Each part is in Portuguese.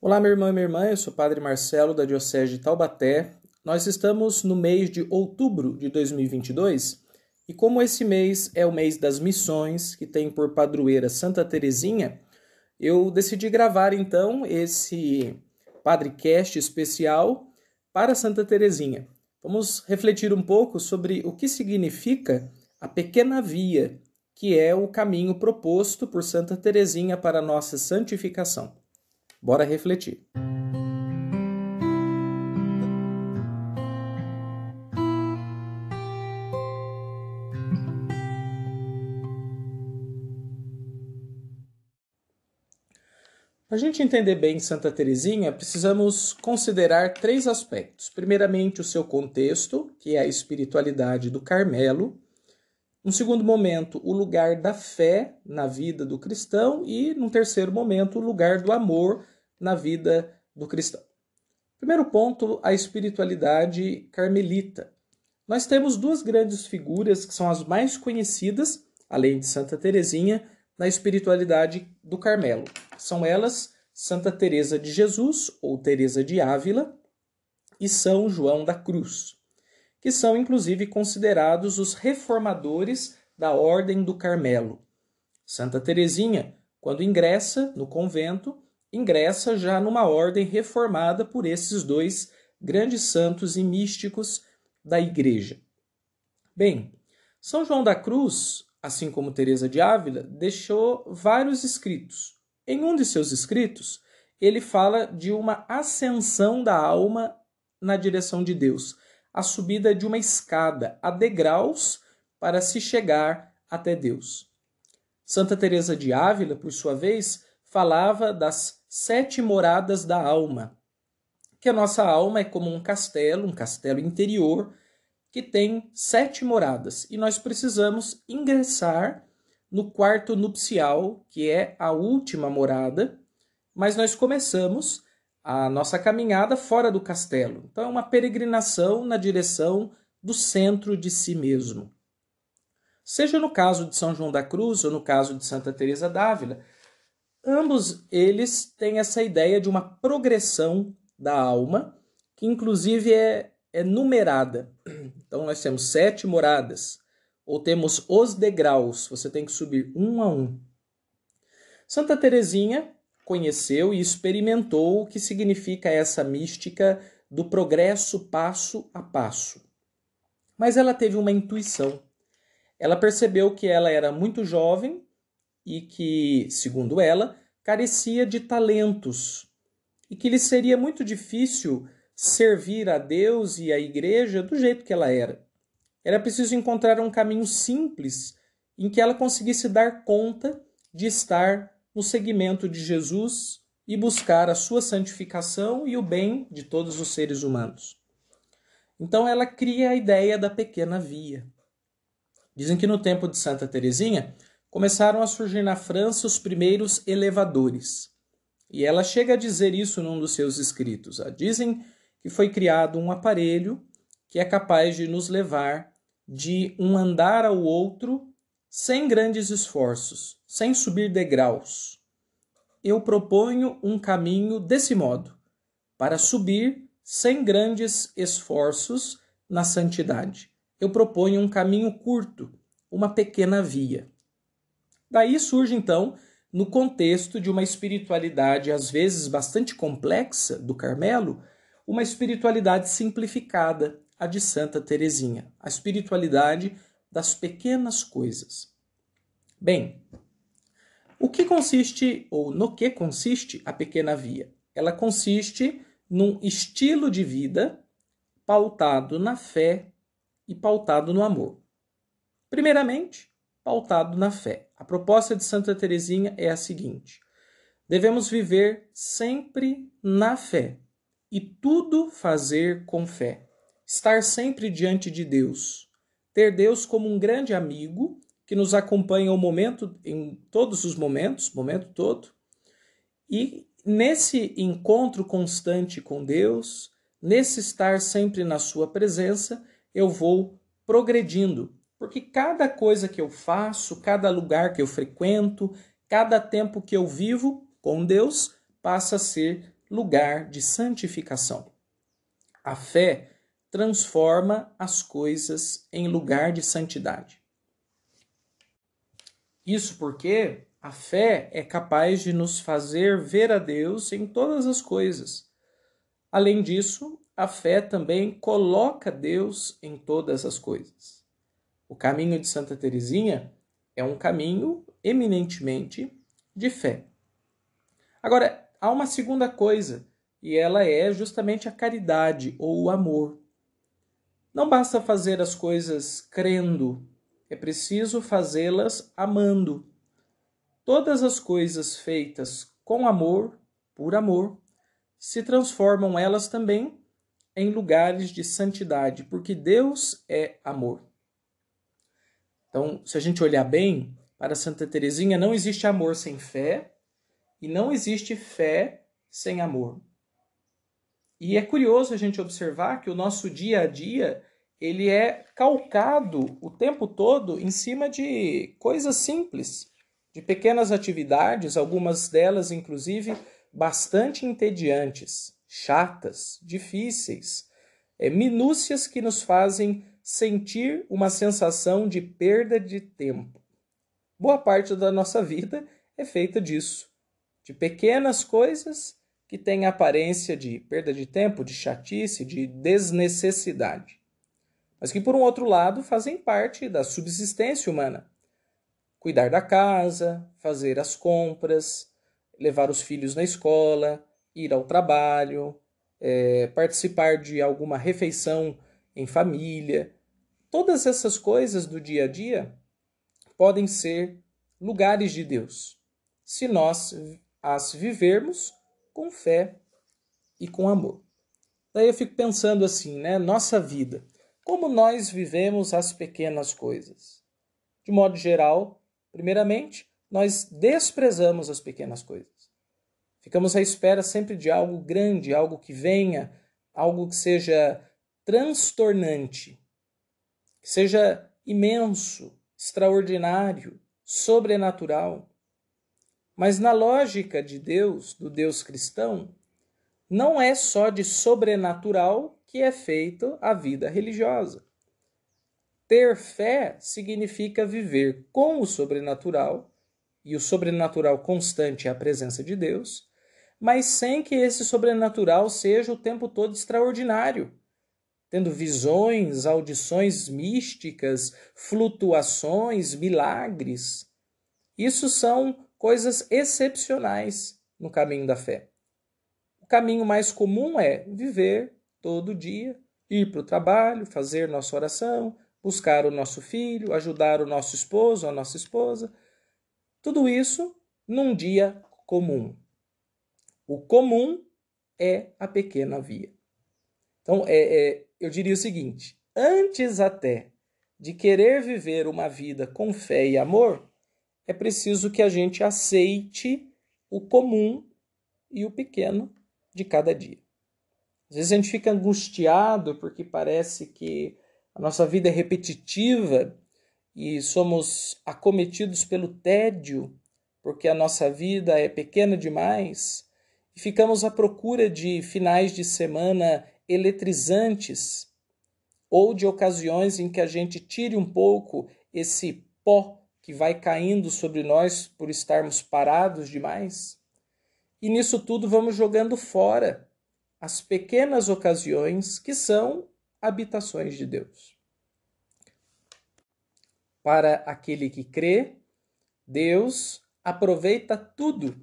Olá, meu irmão e minha irmã, eu sou o Padre Marcelo, da Diocese de Taubaté. Nós estamos no mês de outubro de 2022 e como esse mês é o mês das missões, que tem por padroeira Santa Teresinha, eu decidi gravar então esse Padrecast especial para Santa Teresinha. Vamos refletir um pouco sobre o que significa a pequena via, que é o caminho proposto por Santa Teresinha para a nossa santificação. Bora refletir. Para a gente entender bem Santa Teresinha, precisamos considerar três aspectos. Primeiramente, o seu contexto, que é a espiritualidade do Carmelo. Num segundo momento, o lugar da fé na vida do cristão. E, num terceiro momento, o lugar do amor na vida do cristão. Primeiro ponto, a espiritualidade carmelita. Nós temos duas grandes figuras que são as mais conhecidas, além de Santa Teresinha, na espiritualidade do Carmelo. São elas Santa Teresa de Jesus, ou Teresa de Ávila, e São João da Cruz, que são inclusive considerados os reformadores da Ordem do Carmelo. Santa Teresinha, quando ingressa no convento, ingressa já numa ordem reformada por esses dois grandes santos e místicos da Igreja. Bem, São João da Cruz, assim como Teresa de Ávila, deixou vários escritos. Em um de seus escritos, ele fala de uma ascensão da alma na direção de Deus, a subida de uma escada a degraus para se chegar até Deus. Santa Teresa de Ávila, por sua vez, falava das 7 moradas da alma, que a nossa alma é como um castelo interior, que tem 7 moradas, e nós precisamos ingressar no quarto nupcial, que é a última morada, mas nós começamos a nossa caminhada fora do castelo. Então é uma peregrinação na direção do centro de si mesmo. Seja no caso de São João da Cruz ou no caso de Santa Teresa d'Ávila, ambos eles têm essa ideia de uma progressão da alma, que inclusive é numerada. Então nós temos 7 moradas, ou temos os degraus, você tem que subir um a um. Santa Teresinha conheceu e experimentou o que significa essa mística do progresso passo a passo. Mas ela teve uma intuição. Ela percebeu que ela era muito jovem e que, segundo ela, carecia de talentos e que lhe seria muito difícil servir a Deus e a Igreja do jeito que ela era. Era preciso encontrar um caminho simples em que ela conseguisse dar conta de estar no seguimento de Jesus e buscar a sua santificação e o bem de todos os seres humanos. Então ela cria a ideia da pequena via. Dizem que no tempo de Santa Teresinha começaram a surgir na França os primeiros elevadores. E ela chega a dizer isso num dos seus escritos. Dizem que foi criado um aparelho que é capaz de nos levar de um andar ao outro sem grandes esforços, sem subir degraus. Eu proponho um caminho desse modo, para subir sem grandes esforços na santidade. Eu proponho um caminho curto, uma pequena via. Daí surge, então, no contexto de uma espiritualidade, às vezes bastante complexa, do Carmelo, uma espiritualidade simplificada, a de Santa Teresinha, a espiritualidade das pequenas coisas. Bem, o que consiste, ou no que consiste a pequena via? Ela consiste num estilo de vida pautado na fé e pautado no amor. Primeiramente, pautado na fé. A proposta de Santa Teresinha é a seguinte: devemos viver sempre na fé e tudo fazer com fé. Estar sempre diante de Deus. Ter Deus como um grande amigo que nos acompanha em todos os momentos, momento todo. E nesse encontro constante com Deus, nesse estar sempre na sua presença, eu vou progredindo. Porque cada coisa que eu faço, cada lugar que eu frequento, cada tempo que eu vivo com Deus, passa a ser lugar de santificação. A fé transforma as coisas em lugar de santidade. Isso porque a fé é capaz de nos fazer ver a Deus em todas as coisas. Além disso, a fé também coloca Deus em todas as coisas. O caminho de Santa Teresinha é um caminho eminentemente de fé. Agora, há uma segunda coisa, e ela é justamente a caridade ou o amor. Não basta fazer as coisas crendo, é preciso fazê-las amando. Todas as coisas feitas com amor, por amor, se transformam elas também em lugares de santidade, porque Deus é amor. Então, se a gente olhar bem, para Santa Teresinha não existe amor sem fé e não existe fé sem amor. E é curioso a gente observar que o nosso dia a dia ele é calcado o tempo todo em cima de coisas simples, de pequenas atividades, algumas delas inclusive bastante entediantes, chatas, difíceis, minúcias que nos fazem sentir uma sensação de perda de tempo. Boa parte da nossa vida é feita disso, de pequenas coisas que têm aparência de perda de tempo, de chatice, de desnecessidade, mas que, por um outro lado, fazem parte da subsistência humana. Cuidar da casa, fazer as compras, levar os filhos na escola, ir ao trabalho, participar de alguma refeição em família. Todas essas coisas do dia a dia podem ser lugares de Deus, se nós as vivermos com fé e com amor. Daí eu fico pensando assim, nossa vida, como nós vivemos as pequenas coisas? De modo geral, primeiramente, nós desprezamos as pequenas coisas. Ficamos à espera sempre de algo grande, algo que venha, algo que seja transtornante, que seja imenso, extraordinário, sobrenatural. Mas na lógica de Deus, do Deus cristão, não é só de sobrenatural que é feita a vida religiosa. Ter fé significa viver com o sobrenatural, e o sobrenatural constante é a presença de Deus, mas sem que esse sobrenatural seja o tempo todo extraordinário, tendo visões, audições místicas, flutuações, milagres. Isso são coisas excepcionais no caminho da fé. O caminho mais comum é viver todo dia, ir para o trabalho, fazer nossa oração, buscar o nosso filho, ajudar o nosso esposo, a nossa esposa. Tudo isso num dia comum. O comum é a pequena via. Então, eu diria o seguinte, antes até de querer viver uma vida com fé e amor, é preciso que a gente aceite o comum e o pequeno de cada dia. Às vezes a gente fica angustiado porque parece que a nossa vida é repetitiva e somos acometidos pelo tédio porque a nossa vida é pequena demais e ficamos à procura de finais de semana eletrizantes ou de ocasiões em que a gente tire um pouco esse pó que vai caindo sobre nós por estarmos parados demais. E nisso tudo vamos jogando fora as pequenas ocasiões que são habitações de Deus. Para aquele que crê, Deus aproveita tudo.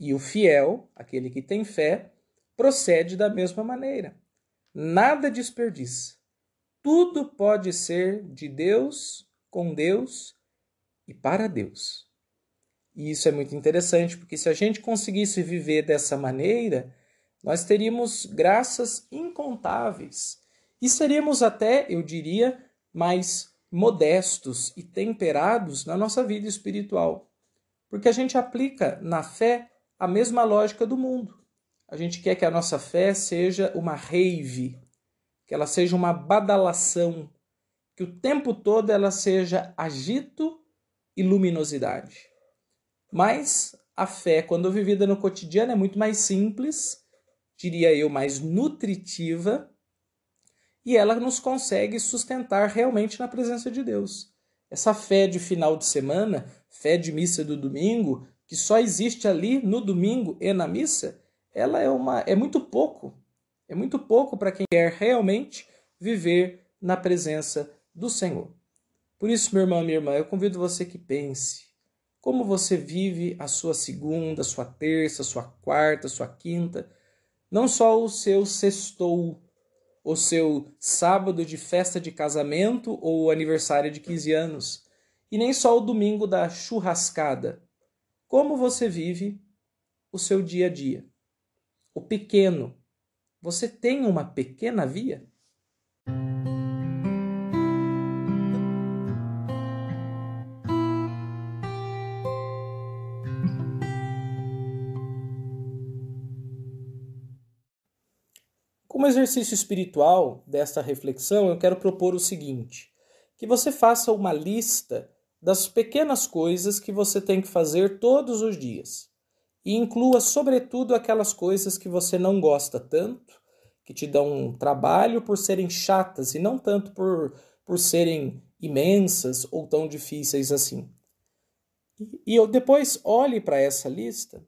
E o fiel, aquele que tem fé, procede da mesma maneira. Nada desperdiça. Tudo pode ser de Deus, com Deus e para Deus. E isso é muito interessante, porque se a gente conseguisse viver dessa maneira, nós teríamos graças incontáveis. E seríamos até, eu diria, mais modestos e temperados na nossa vida espiritual. Porque a gente aplica na fé a mesma lógica do mundo. A gente quer que a nossa fé seja uma rave, que ela seja uma badalação, que o tempo todo ela seja agito e luminosidade. Mas a fé, quando vivida no cotidiano, é muito mais simples, diria eu, mais nutritiva, e ela nos consegue sustentar realmente na presença de Deus. Essa fé de final de semana, fé de missa do domingo, que só existe ali no domingo e na missa, ela é muito pouco. É muito pouco para quem quer realmente viver na presença do Senhor. Por isso, meu irmão, minha irmã, eu convido você que pense como você vive a sua segunda, sua terça, sua quarta, sua quinta, não só o seu sextou, o seu sábado de festa de casamento ou o aniversário de 15 anos, e nem só o domingo da churrascada. Como você vive o seu dia a dia? O pequeno. Você tem uma pequena via? Como exercício espiritual desta reflexão, eu quero propor o seguinte: que você faça uma lista das pequenas coisas que você tem que fazer todos os dias e inclua, sobretudo, aquelas coisas que você não gosta tanto, que te dão trabalho por serem chatas e não tanto por serem imensas ou tão difíceis assim. E depois olhe para essa lista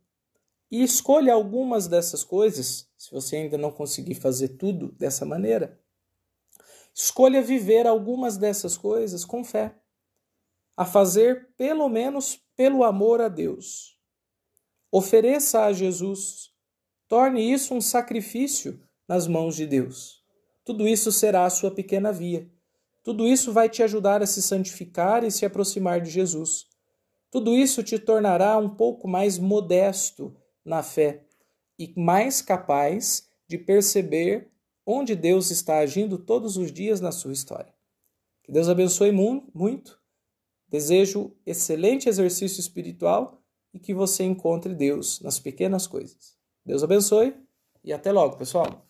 e escolha algumas dessas coisas, se você ainda não conseguir fazer tudo dessa maneira. Escolha viver algumas dessas coisas com fé, a fazer pelo menos pelo amor a Deus. Ofereça a Jesus, torne isso um sacrifício nas mãos de Deus. Tudo isso será a sua pequena via. Tudo isso vai te ajudar a se santificar e se aproximar de Jesus. Tudo isso te tornará um pouco mais modesto na fé e mais capaz de perceber onde Deus está agindo todos os dias na sua história. Que Deus abençoe muito. Desejo excelente exercício espiritual e que você encontre Deus nas pequenas coisas. Deus abençoe e até logo, pessoal!